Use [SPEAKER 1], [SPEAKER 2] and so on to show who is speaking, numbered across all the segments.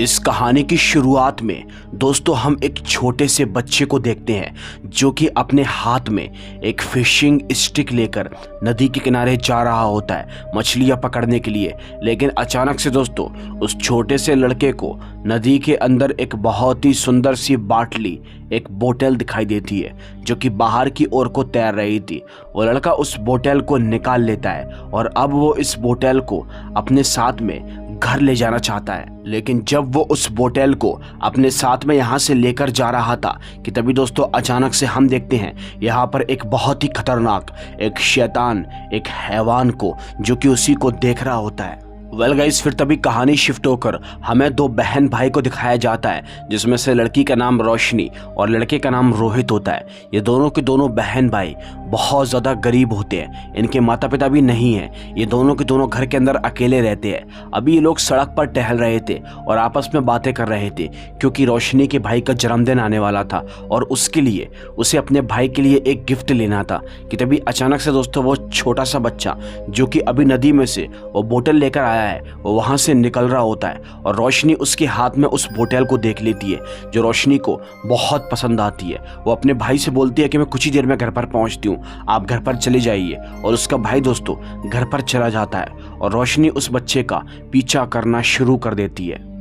[SPEAKER 1] इस कहानी की शुरुआत में दोस्तों हम एक छोटे से बच्चे को देखते हैं जो कि अपने हाथ में एक फिशिंग स्टिक लेकर नदी के किनारे जा रहा होता है मछलियां पकड़ने के लिए। लेकिन अचानक से दोस्तों उस छोटे से लड़के को नदी के अंदर एक बहुत ही सुंदर सी बाटली, एक बोतल दिखाई देती है जो कि बाहर की ओर को तैर रही थी। वो लड़का उस बोतल को निकाल लेता है और अब वो इस बोतल को अपने साथ में घर ले जाना चाहता है। लेकिन जब वो उस बोतल को अपने साथ में यहाँ से लेकर जा रहा था कि तभी दोस्तों अचानक से हम देखते हैं यहाँ पर एक बहुत ही खतरनाक एक शैतान, एक हैवान को जो कि उसी को देख रहा होता है। वेल गाइस, फिर तभी कहानी शिफ्ट होकर हमें दो बहन भाई को दिखाया जाता है जिसमें से लड़की का नाम रोशनी और लड़के का नाम रोहित होता है। ये दोनों के दोनों बहन भाई बहुत ज़्यादा गरीब होते हैं, इनके माता पिता भी नहीं हैं। ये दोनों के दोनों घर के अंदर अकेले रहते हैं। अभी ये लोग सड़क पर टहल रहे थे और आपस में बातें कर रहे थे क्योंकि रोशनी के भाई का जन्मदिन आने वाला था और उसके लिए उसे अपने भाई के लिए एक गिफ्ट लेना था कि तभी अचानक से दोस्तों वो छोटा सा बच्चा जो कि अभी नदी में से वो बोतल लेकर आया है वो वहां से निकल रहा होता है और रोशनी उसके हाथ में उस बोतल को देख लेती है जो रोशनी को बहुत पसंद आती है। वो अपने भाई से बोलती है कि मैं कुछ ही देर में घर पर पहुंचती हूँ, आप घर पर चले जाइए। और उसका भाई दोस्तों घर पर चला जाता है और रोशनी उस बच्चे का पीछा करना शुरू कर देती है।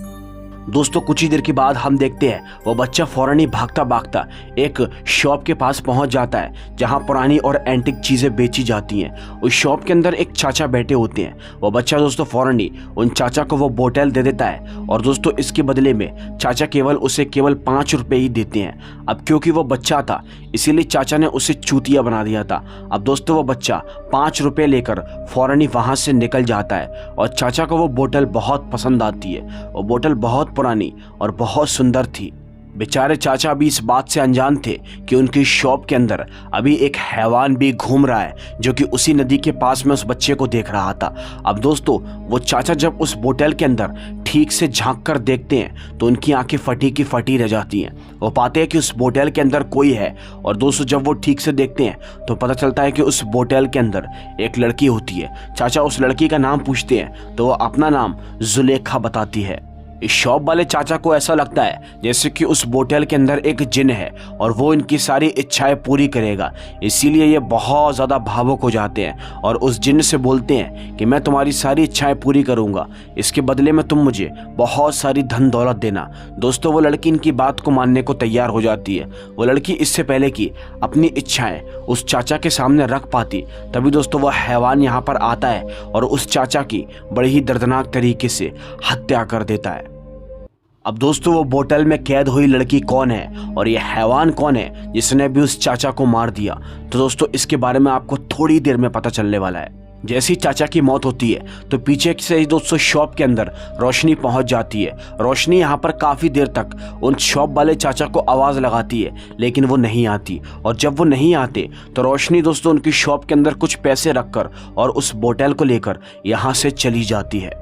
[SPEAKER 1] दोस्तों कुछ ही देर के बाद हम देखते हैं वो बच्चा फौरन ही भागता भागता एक शॉप के पास पहुंच जाता है जहां पुरानी और एंटिक चीज़ें बेची जाती हैं। उस शॉप के अंदर एक चाचा बैठे होते हैं। वो बच्चा दोस्तों फौरन ही उन चाचा को वो बोतल दे देता है और दोस्तों इसके बदले में चाचा उसे केवल 5 रुपये ही देते हैं। अब क्योंकि वो बच्चा था इसीलिए चाचा ने उसे चूतिया बना दिया था। अब दोस्तों वो बच्चा 5 रुपये लेकर फौरन ही वहाँ से निकल जाता है और चाचा को वो बोतल बहुत पसंद आती है। वो बोतल बहुत पुरानी और बहुत सुंदर थी। बेचारे चाचा अभी इस बात से अनजान थे कि उनकी शॉप के अंदर अभी एक हैवान भी घूम रहा है जो कि उसी नदी के पास में उस बच्चे को देख रहा था। अब दोस्तों वो चाचा जब उस बोतल के अंदर ठीक से झांक कर देखते हैं तो उनकी आंखें फटी की फटी रह जाती हैं। वो पाते हैं कि उस बोतल के अंदर कोई है और दोस्तों जब वो ठीक से देखते हैं तो पता चलता है कि उस बोतल के अंदर एक लड़की होती है। चाचा उस लड़की का नाम पूछते हैं तो वो अपना नाम जुलेखा बताती है। इस शॉप वाले चाचा को ऐसा लगता है जैसे कि उस बोतल के अंदर एक जिन है और वो इनकी सारी इच्छाएं पूरी करेगा। इसीलिए ये बहुत ज़्यादा भावुक हो जाते हैं और उस जिन से बोलते हैं कि मैं तुम्हारी सारी इच्छाएं पूरी करूंगा, इसके बदले में तुम मुझे बहुत सारी धन दौलत देना। दोस्तों वो लड़की इनकी बात को मानने को तैयार हो जाती है। वो लड़की इससे पहले कि अपनी इच्छाएं उस चाचा के सामने रख पाती तभी दोस्तों वह हैवान यहाँ पर आता है और उस चाचा की बड़ी ही दर्दनाक तरीके से हत्या कर देता है। अब दोस्तों वो बोतल में कैद हुई लड़की कौन है और ये हैवान कौन है जिसने भी उस चाचा को मार दिया, तो दोस्तों इसके बारे में आपको थोड़ी देर में पता चलने वाला है। जैसी चाचा की मौत होती है तो पीछे से ही दोस्तों शॉप के अंदर रोशनी पहुंच जाती है। रोशनी यहाँ पर काफ़ी देर तक उन शॉप वाले चाचा को आवाज़ लगाती है लेकिन वो नहीं आती और जब वो नहीं आते तो रोशनी दोस्तों उनकी शॉप के अंदर कुछ पैसे रखकर और उस बोतल को लेकर यहाँ से चली जाती है।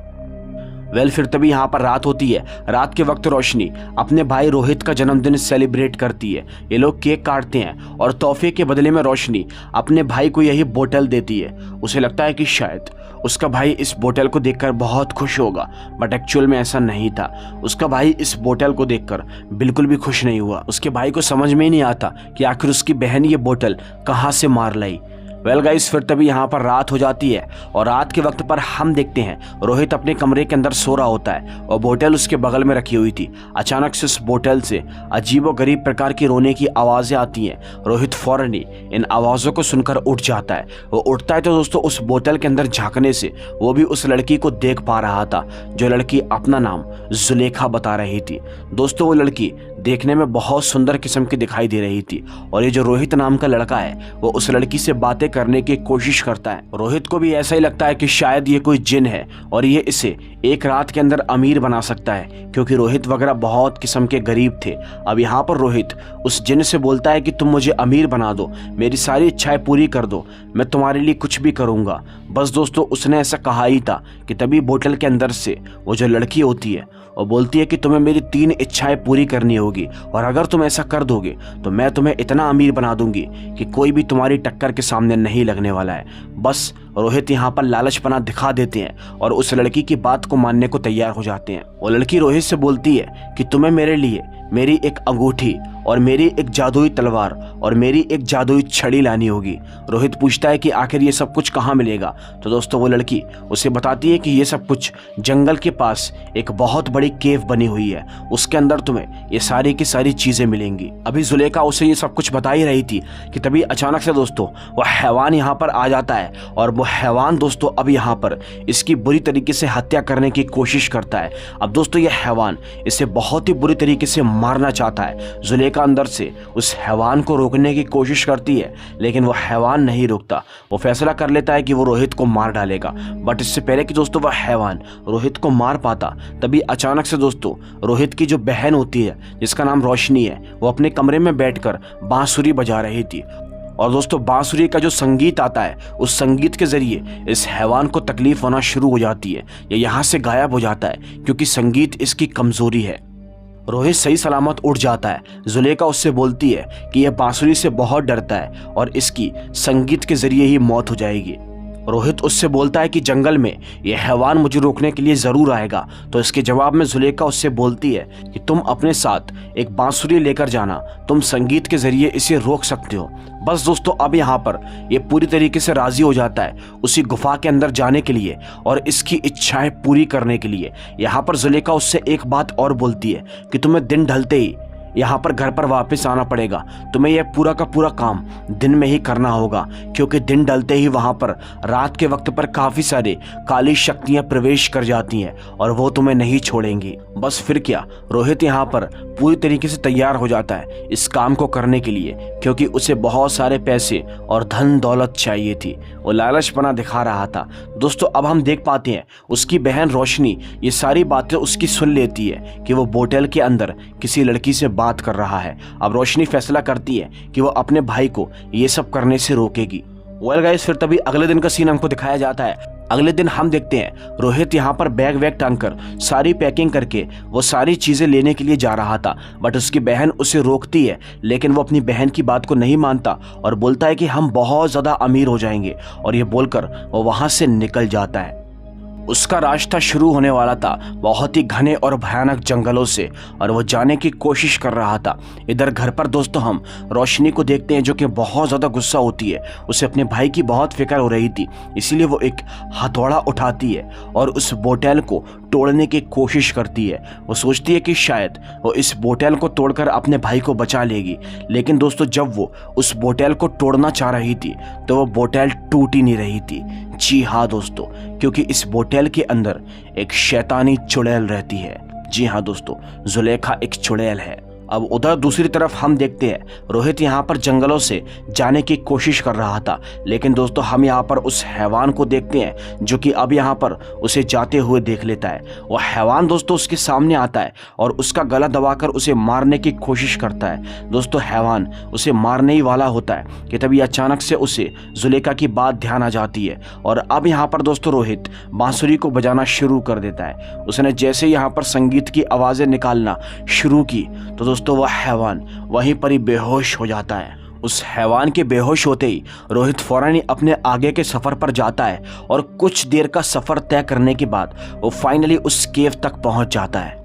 [SPEAKER 1] फिर तभी यहाँ पर रात होती है। रात के वक्त रोशनी अपने भाई रोहित का जन्मदिन सेलिब्रेट करती है। ये लोग केक काटते हैं और तोहफे के बदले में रोशनी अपने भाई को यही बोतल देती है। उसे लगता है कि शायद उसका भाई इस बोतल को देखकर बहुत खुश होगा, बट एक्चुअल में ऐसा नहीं था। उसका भाई इस बोतल को देखकर बिल्कुल भी खुश नहीं हुआ। उसके भाई को समझ में ही नहीं आता कि आखिर उसकी बहन ये बोतल कहाँ से मार लाई। गाइस, फिर तभी यहाँ पर रात हो जाती है और रात के वक्त पर हम देखते हैं रोहित अपने कमरे के अंदर सो रहा होता है और बोतल उसके बगल में रखी हुई थी। अचानक से उस बोतल से अजीबोगरीब प्रकार की रोने की आवाज़ें आती हैं। रोहित फौरन ही इन आवाज़ों को सुनकर उठ जाता है। वो उठता है तो दोस्तों उस बोतल के अंदर झांकने से वो भी उस लड़की को देख पा रहा था जो लड़की अपना नाम जुलेखा बता रही थी। दोस्तों वो लड़की देखने में बहुत सुंदर किस्म की दिखाई दे रही थी और ये जो रोहित नाम का लड़का है वो उस लड़की से बातें करने की कोशिश करता है। रोहित को भी ऐसा ही लगता है कि शायद ये कोई जिन है और ये इसे एक रात के अंदर अमीर बना सकता है क्योंकि रोहित वगैरह बहुत किस्म के गरीब थे। अब यहाँ पर रोहित उस जिन से बोलता है कि तुम मुझे अमीर बना दो, मेरी सारी इच्छाएं पूरी कर दो, मैं तुम्हारे लिए कुछ भी करूँगा। बस दोस्तों उसने ऐसा कहा ही था कि तभी बोतल के अंदर से वो जो लड़की होती है और बोलती है कि तुम्हें मेरी 3 इच्छाएं पूरी करनी होगी और अगर तुम ऐसा कर दोगे तो मैं तुम्हें इतना अमीर बना दूंगी कि कोई भी तुम्हारी टक्कर के सामने नहीं लगने वाला है। बस रोहित यहाँ पर लालचपना दिखा देते हैं और उस लड़की की बात को मानने को तैयार हो जाते हैं। वो लड़की रोहित से बोलती है कि तुम्हें मेरे लिए मेरी एक अंगूठी और मेरी एक जादुई तलवार और मेरी एक जादुई छड़ी लानी होगी। रोहित पूछता है कि आखिर ये सब कुछ कहाँ मिलेगा। तो दोस्तों वो लड़की उसे बताती है कि ये सब कुछ जंगल के पास एक बहुत बड़ी केव बनी हुई है, उसके अंदर तुम्हें ये सारी की सारी चीजें मिलेंगी। अभी जुलेखा उसे ये सब कुछ बता ही रही थी कि तभी अचानक से दोस्तों वह हैवान यहाँ पर आ जाता है और वो हैवान दोस्तों अब यहाँ पर इसकी बुरी तरीके से हत्या करने की कोशिश करता है। अब दोस्तों यह हैवान इसे बहुत ही बुरी तरीके से मारना चाहता है। जुलेखा अंदर से उस हैवान को रोकने की कोशिश करती है लेकिन वो हैवान नहीं रुकता। वो फैसला कर लेता है कि वो रोहित को मार डालेगा। बट इससे पहले कि दोस्तों वह हैवान रोहित को मार पाता तभी अचानक से दोस्तों रोहित की जो बहन होती है जिसका नाम रोशनी है, वो अपने कमरे में बैठकर बांसुरी बजा रही थी। और दोस्तों बांसुरी का जो संगीत आता है उस संगीत के जरिए इस हैवान को तकलीफ होना शुरू हो जाती है, ये यहाँ से गायब हो जाता है क्योंकि संगीत इसकी कमजोरी है। रोहित सही सलामत उठ जाता है। जुलेखा उससे बोलती है कि यह बांसुरी से बहुत डरता है और इसकी संगीत के जरिए ही मौत हो जाएगी। रोहित उससे बोलता है कि जंगल में यह हैवान मुझे रोकने के लिए जरूर आएगा। तो इसके जवाब में जुलेखा उससे बोलती है कि तुम अपने साथ एक बांसुरी लेकर जाना, तुम संगीत के जरिए इसे रोक सकते हो। बस दोस्तों अब यहाँ पर ये पूरी तरीके से राजी हो जाता है उसी गुफा के अंदर जाने के लिए और इसकी इच्छाएं पूरी करने के लिए। यहाँ पर जुलेखा उससे एक बात और बोलती है कि तुम्हें दिन ढलते ही यहाँ पर घर पर वापस आना पड़ेगा, तुम्हें यह पूरा का पूरा काम दिन में ही करना होगा क्योंकि दिन ढलते ही वहाँ पर रात के वक्त पर काफ़ी सारे काली शक्तियाँ प्रवेश कर जाती हैं और वो तुम्हें नहीं छोड़ेंगी। बस फिर क्या, रोहित यहाँ पर पूरी तरीके से तैयार हो जाता है इस काम को करने के लिए क्योंकि उसे बहुत सारे पैसे और धन दौलत चाहिए थी। वो लालचपना दिखा रहा था। दोस्तों अब हम देख पाते हैं उसकी बहन रोशनी ये सारी बातें उसकी सुन लेती है कि वो बोतल के अंदर किसी लड़की से बात कर रहा है। अब रोशनी फैसला करती है कि वो अपने भाई को ये सब करने से रोकेगी। वेल गाइस, फिर तभी अगले दिन का सीन हमको दिखाया जाता है। अगले दिन हम देखते हैं रोहित यहाँ पर बैग वैग टांगकर सारी पैकिंग करके वो सारी चीज़ें लेने के लिए जा रहा था। बट उसकी बहन उसे रोकती है लेकिन वो अपनी बहन की बात को नहीं मानता और बोलता है कि हम बहुत ज़्यादा अमीर हो जाएंगे और ये बोलकर वो वहाँ से निकल जाता है। उसका रास्ता शुरू होने वाला था बहुत ही घने और भयानक जंगलों से और वो जाने की कोशिश कर रहा था। इधर घर पर दोस्तों हम रोशनी को देखते हैं जो कि बहुत ज़्यादा गुस्सा होती है। उसे अपने भाई की बहुत फिक्र हो रही थी, इसीलिए वो एक हथौड़ा उठाती है और उस बोतल को तोड़ने की कोशिश करती है। वो सोचती है कि शायद वो इस बोतल को तोड़कर अपने भाई को बचा लेगी, लेकिन दोस्तों जब वो उस बोतल को तोड़ना चाह रही थी तो वो बोतल टूट ही नहीं रही थी। जी हाँ दोस्तों, क्योंकि इस बोतल के अंदर एक शैतानी चुड़ैल रहती है। जी हाँ दोस्तों, जुलेखा एक चुड़ैल है। अब उधर दूसरी तरफ हम देखते हैं रोहित यहाँ पर जंगलों से जाने की कोशिश कर रहा था, लेकिन दोस्तों हम यहाँ पर उस हैवान को देखते हैं जो कि अब यहाँ पर उसे जाते हुए देख लेता है। वह हैवान दोस्तों उसके सामने आता है और उसका गला दबाकर उसे मारने की कोशिश करता है। दोस्तों हैवान उसे मारने ही वाला होता है कि तभी अचानक से उसे जुलेखा की बात ध्यान आ जाती है और अब यहाँ पर दोस्तों रोहित बांसुरी को बजाना शुरू कर देता है। उसने जैसे यहाँ पर संगीत की आवाज़ें निकालना शुरू की तो दोस्तों वह हैवान वहीं पर ही बेहोश हो जाता है। उस हैवान के बेहोश होते ही रोहित फौरन ही अपने आगे के सफ़र पर जाता है और कुछ देर का सफ़र तय करने के बाद वो फाइनली उस केव तक पहुंच जाता है।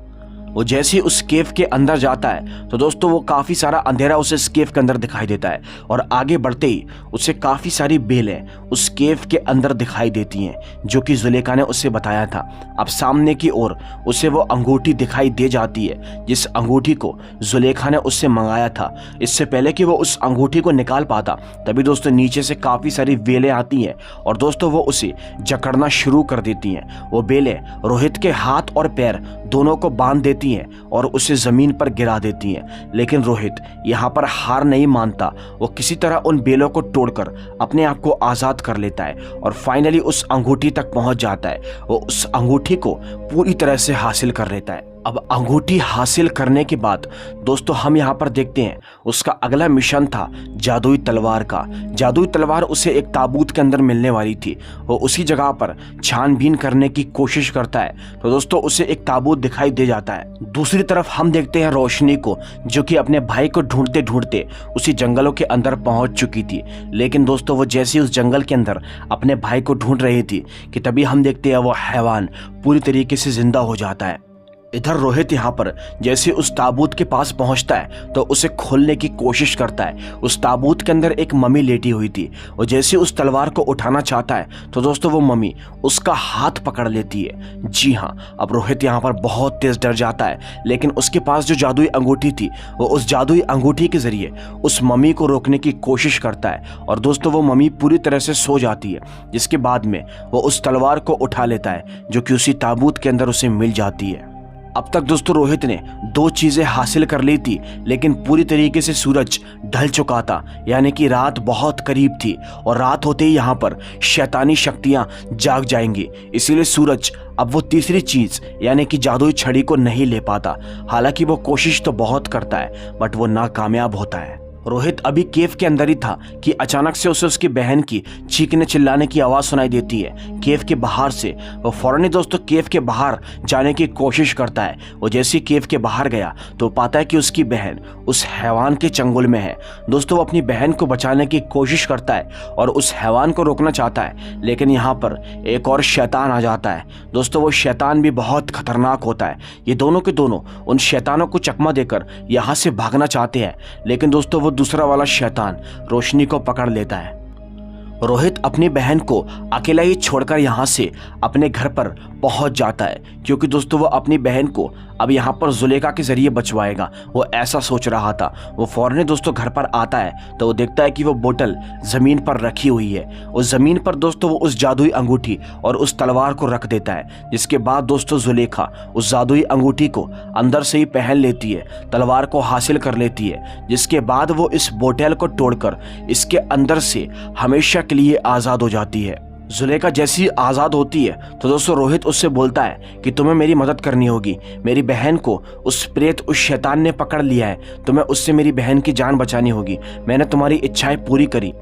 [SPEAKER 1] वो जैसे ही उस केव के अंदर जाता है तो दोस्तों वो काफ़ी सारा अंधेरा उसे इस केव के अंदर दिखाई देता है और आगे बढ़ते ही उसे काफ़ी सारी बेलें उस केव के अंदर दिखाई देती हैं जो कि जुलेखा ने उसे बताया था। अब सामने की ओर उसे वो अंगूठी दिखाई दे जाती है जिस अंगूठी को जुलेखा ने उससे मंगाया था। इससे पहले कि वो उस अंगूठी को निकाल पाता तभी दोस्तों नीचे से काफ़ी सारी बेलें आती हैं और दोस्तों वो उसे जकड़ना शुरू कर देती हैं। वो बेलें रोहित के हाथ और पैर दोनों को बांध देती हैं और उसे जमीन पर गिरा देती हैं, लेकिन रोहित यहाँ पर हार नहीं मानता। वो किसी तरह उन बेलों को तोड़कर अपने आप को आज़ाद कर लेता है और फाइनली उस अंगूठी तक पहुँच जाता है। वो उस अंगूठी को पूरी तरह से हासिल कर लेता है। अब अंगूठी हासिल करने के बाद दोस्तों हम यहाँ पर देखते हैं उसका अगला मिशन था जादुई तलवार का। जादुई तलवार उसे एक ताबूत के अंदर मिलने वाली थी। वो उसी जगह पर छानबीन करने की कोशिश करता है तो दोस्तों उसे एक ताबूत दिखाई दे जाता है। दूसरी तरफ हम देखते हैं रोशनी को, जो कि अपने भाई को ढूंढते ढूंढते उसी जंगलों के अंदर पहुंच चुकी थी। लेकिन दोस्तों वो जैसे उस जंगल के अंदर अपने भाई को ढूंढ रही थी कि तभी हम देखते हैं वो हैवान पूरी तरीके से जिंदा हो जाता है। इधर रोहित यहाँ पर जैसे उस ताबूत के पास पहुंचता है तो उसे खोलने की कोशिश करता है। उस ताबूत के अंदर एक मम्मी लेटी हुई थी और जैसे उस तलवार को उठाना चाहता है तो दोस्तों वो मम्मी उसका हाथ पकड़ लेती है। जी हाँ, अब रोहित यहाँ पर बहुत तेज डर जाता है, लेकिन उसके पास जो जादुई अंगूठी थी वो उस जादुई अंगूठी के जरिए उस मम्मी को रोकने की कोशिश करता है और दोस्तों वो मम्मी पूरी तरह से सो जाती है। जिसके बाद में वो उस तलवार को उठा लेता है जो कि उसी ताबूत के अंदर उसे मिल जाती है। अब तक दोस्तों रोहित ने दो चीजें हासिल कर ली थी, लेकिन पूरी तरीके से सूरज ढल चुका था, यानी कि रात बहुत करीब थी और रात होते ही यहाँ पर शैतानी शक्तियां जाग जाएंगी। इसीलिए सूरज अब वो तीसरी चीज यानी कि जादुई छड़ी को नहीं ले पाता। हालांकि वो कोशिश तो बहुत करता है बट वो नाकामयाब होता है। रोहित अभी केव के अंदर ही था कि अचानक से उसे उसकी बहन की चीखने चिल्लाने की आवाज़ सुनाई देती है केव के बाहर से। वो फौरन ही दोस्तों केव के बाहर जाने की कोशिश करता है। वो जैसे ही केव के बाहर गया तो पाता है कि उसकी बहन उस हैवान के चंगुल में है। दोस्तों वो अपनी बहन को बचाने की कोशिश करता है और उस हैवान को रोकना चाहता है, लेकिन यहाँ पर एक और शैतान आ जाता है। दोस्तों वो शैतान भी बहुत खतरनाक होता है। ये दोनों के दोनों उन शैतानों को चकमा देकर यहाँ से भागना चाहते हैं, लेकिन दोस्तों वो दूसरा वाला शैतान रोशनी को पकड़ लेता है। रोहित अपनी बहन को अकेला ही छोड़कर यहाँ से अपने घर पर पहुँच जाता है, क्योंकि दोस्तों वो अपनी बहन को अब यहाँ पर जुलेखा के जरिए बचवाएगा। वो ऐसा सोच रहा था। वो फौरन दोस्तों घर पर आता है तो वो देखता है कि वो बोतल ज़मीन पर रखी हुई है। उस ज़मीन पर दोस्तों वो उस जादुई अंगूठी और उस तलवार को रख देता है, जिसके बाद दोस्तों जुलेखा उस जादुई अंगूठी को अंदर से ही पहन लेती है, तलवार को हासिल कर लेती है। जिसके बाद वो इस बोतल को तोड़कर इसके अंदर से हमेशा के लिए आज़ाद हो जाती है। जुलेखा जैसी आज़ाद होती है तो दोस्तों रोहित उससे बोलता है कि तुम्हें मेरी मदद करनी होगी। मेरी बहन को उस प्रेत उस शैतान ने पकड़ लिया है, तुम्हें उससे मेरी बहन की जान बचानी होगी। मैंने तुम्हारी इच्छाएं पूरी करी।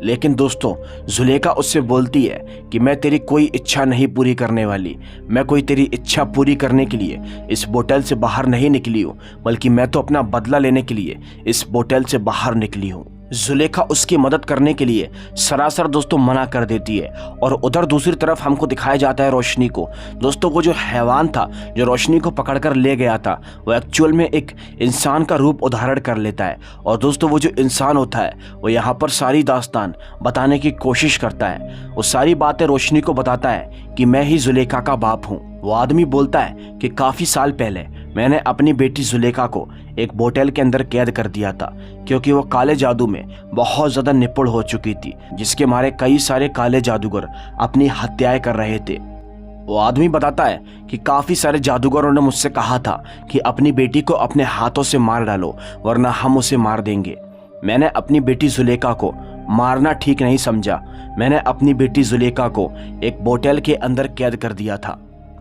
[SPEAKER 1] लेकिन दोस्तों जुलेखा उससे बोलती है कि मैं तेरी कोई इच्छा नहीं पूरी करने वाली। मैं कोई तेरी इच्छा पूरी करने के लिए इस बोतल से बाहर नहीं निकली हूँ, बल्कि मैं तो अपना बदला लेने के लिए इस बोतल से बाहर निकली हूँ। जुलेखा उसकी मदद करने के लिए सरासर दोस्तों मना कर देती है। और उधर दूसरी तरफ हमको दिखाया जाता है रोशनी को। दोस्तों वो जो हैवान था जो रोशनी को पकड़कर ले गया था वो एक्चुअल में एक इंसान का रूप उधारण कर लेता है। और दोस्तों वो जो इंसान होता है वो यहाँ पर सारी दास्तान बताने की कोशिश करता है। वो सारी बातें रोशनी को बताता है कि मैं ही जुलेखा का बाप हूँ। वो आदमी बोलता है कि काफ़ी साल पहले मैंने अपनी बेटी जुलेखा को एक बोतल के अंदर कैद कर दिया था, क्योंकि वो काले जादू में बहुत ज़्यादा निपुण हो चुकी थी, जिसके मारे कई सारे काले जादूगर अपनी हत्याएं कर रहे थे। वो आदमी बताता है कि काफ़ी सारे जादूगरों ने मुझसे कहा था कि अपनी बेटी को अपने हाथों से मार डालो वरना हम उसे मार देंगे। मैंने अपनी बेटी जुलेखा को मारना ठीक नहीं समझा। मैंने अपनी बेटी जुलेखा को एक बोतल के अंदर कैद कर दिया था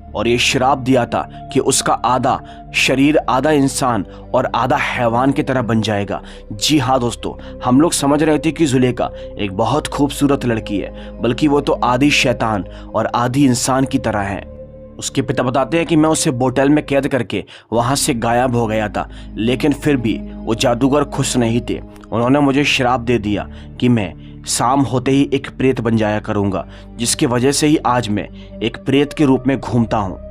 [SPEAKER 1] और ये श्राप दिया था कि उसका आधा शरीर आधा इंसान और आधा हैवान की तरह बन जाएगा। जी हाँ दोस्तों, हम लोग समझ रहे थे कि जुलेखा एक बहुत खूबसूरत लड़की है, बल्कि वो तो आधी शैतान और आधी इंसान की तरह है। उसके पिता बताते हैं कि मैं उसे बोतल में कैद करके वहाँ से गायब हो गया था, लेकिन फिर भी वो जादूगर खुश नहीं थे। उन्होंने मुझे श्राप दे दिया कि मैं शाम होते ही एक प्रेत बन जाया करूँगा, जिसकी वजह से ही आज मैं एक प्रेत के रूप में घूमता हूँ।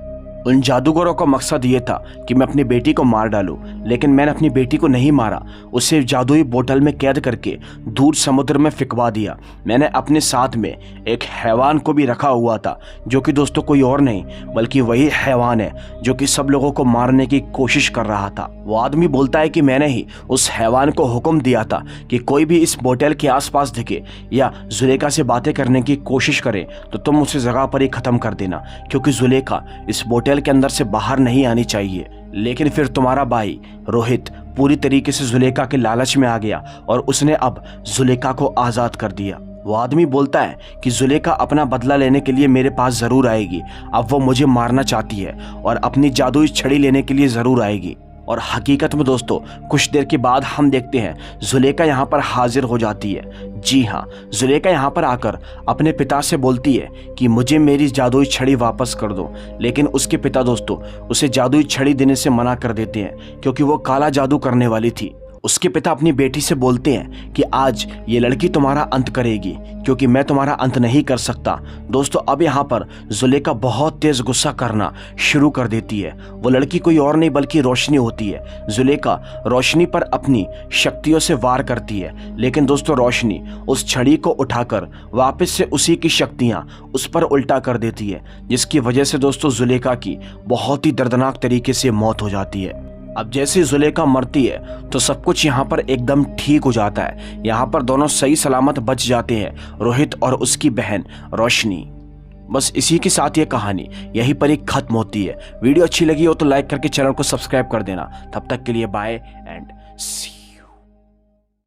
[SPEAKER 1] उन जादूगरों का मकसद ये था कि मैं अपनी बेटी को मार डालूं, लेकिन मैंने अपनी बेटी को नहीं मारा। उसे जादुई बोतल में कैद करके दूर समुद्र में फिकवा दिया। मैंने अपने साथ में एक हैवान को भी रखा हुआ था, जो कि दोस्तों कोई और नहीं बल्कि वही हैवान है जो कि सब लोगों को मारने की कोशिश कर रहा था। वो आदमी बोलता है कि मैंने ही उस हैवान को हुक्म दिया था कि कोई भी इस बोतल के आसपास दिखे या जुलेखा से बातें करने की कोशिश करे तो तुम उसे जगह पर ही ख़त्म कर देना, क्योंकि जुलेखा इस बोतल के अंदर से बाहर नहीं आनी चाहिए। लेकिन फिर तुम्हारा भाई रोहित पूरी तरीके से जुलेखा के लालच में आ गया और उसने अब जुलेखा को आज़ाद कर दिया। वो आदमी बोलता है कि जुलेखा अपना बदला लेने के लिए मेरे पास ज़रूर आएगी। अब वो मुझे मारना चाहती है और अपनी जादुई छड़ी लेने के लिए ज़रूर आएगी। और हकीकत में दोस्तों कुछ देर के बाद हम देखते हैं जुलेखा यहाँ पर हाजिर हो जाती है। जी हाँ, जुलेखा यहाँ पर आकर अपने पिता से बोलती है कि मुझे मेरी जादुई छड़ी वापस कर दो। लेकिन उसके पिता दोस्तों उसे जादुई छड़ी देने से मना कर देते हैं क्योंकि वो काला जादू करने वाली थी। उसके पिता अपनी बेटी से बोलते हैं कि आज ये लड़की तुम्हारा अंत करेगी क्योंकि मैं तुम्हारा अंत नहीं कर सकता। दोस्तों अब यहाँ पर जुलेखा बहुत तेज गुस्सा करना शुरू कर देती है। वो लड़की कोई और नहीं बल्कि रोशनी होती है। जुलेखा रोशनी पर अपनी शक्तियों से वार करती है, लेकिन दोस्तों रोशनी उस छड़ी को उठाकर वापस से उसी की शक्तियाँ उस पर उल्टा कर देती है, जिसकी वजह से दोस्तों जुलेखा की बहुत ही दर्दनाक तरीके से मौत हो जाती है। अब जैसे जुलेखा मरती है तो सब कुछ यहाँ पर एकदम ठीक हो जाता है। यहाँ पर दोनों सही सलामत बच जाते हैं, रोहित और उसकी बहन रोशनी। बस इसी के साथ ये कहानी यहीं पर ही खत्म होती है। वीडियो अच्छी लगी हो तो लाइक करके चैनल को सब्सक्राइब कर देना। तब तक के लिए बाय एंड सी।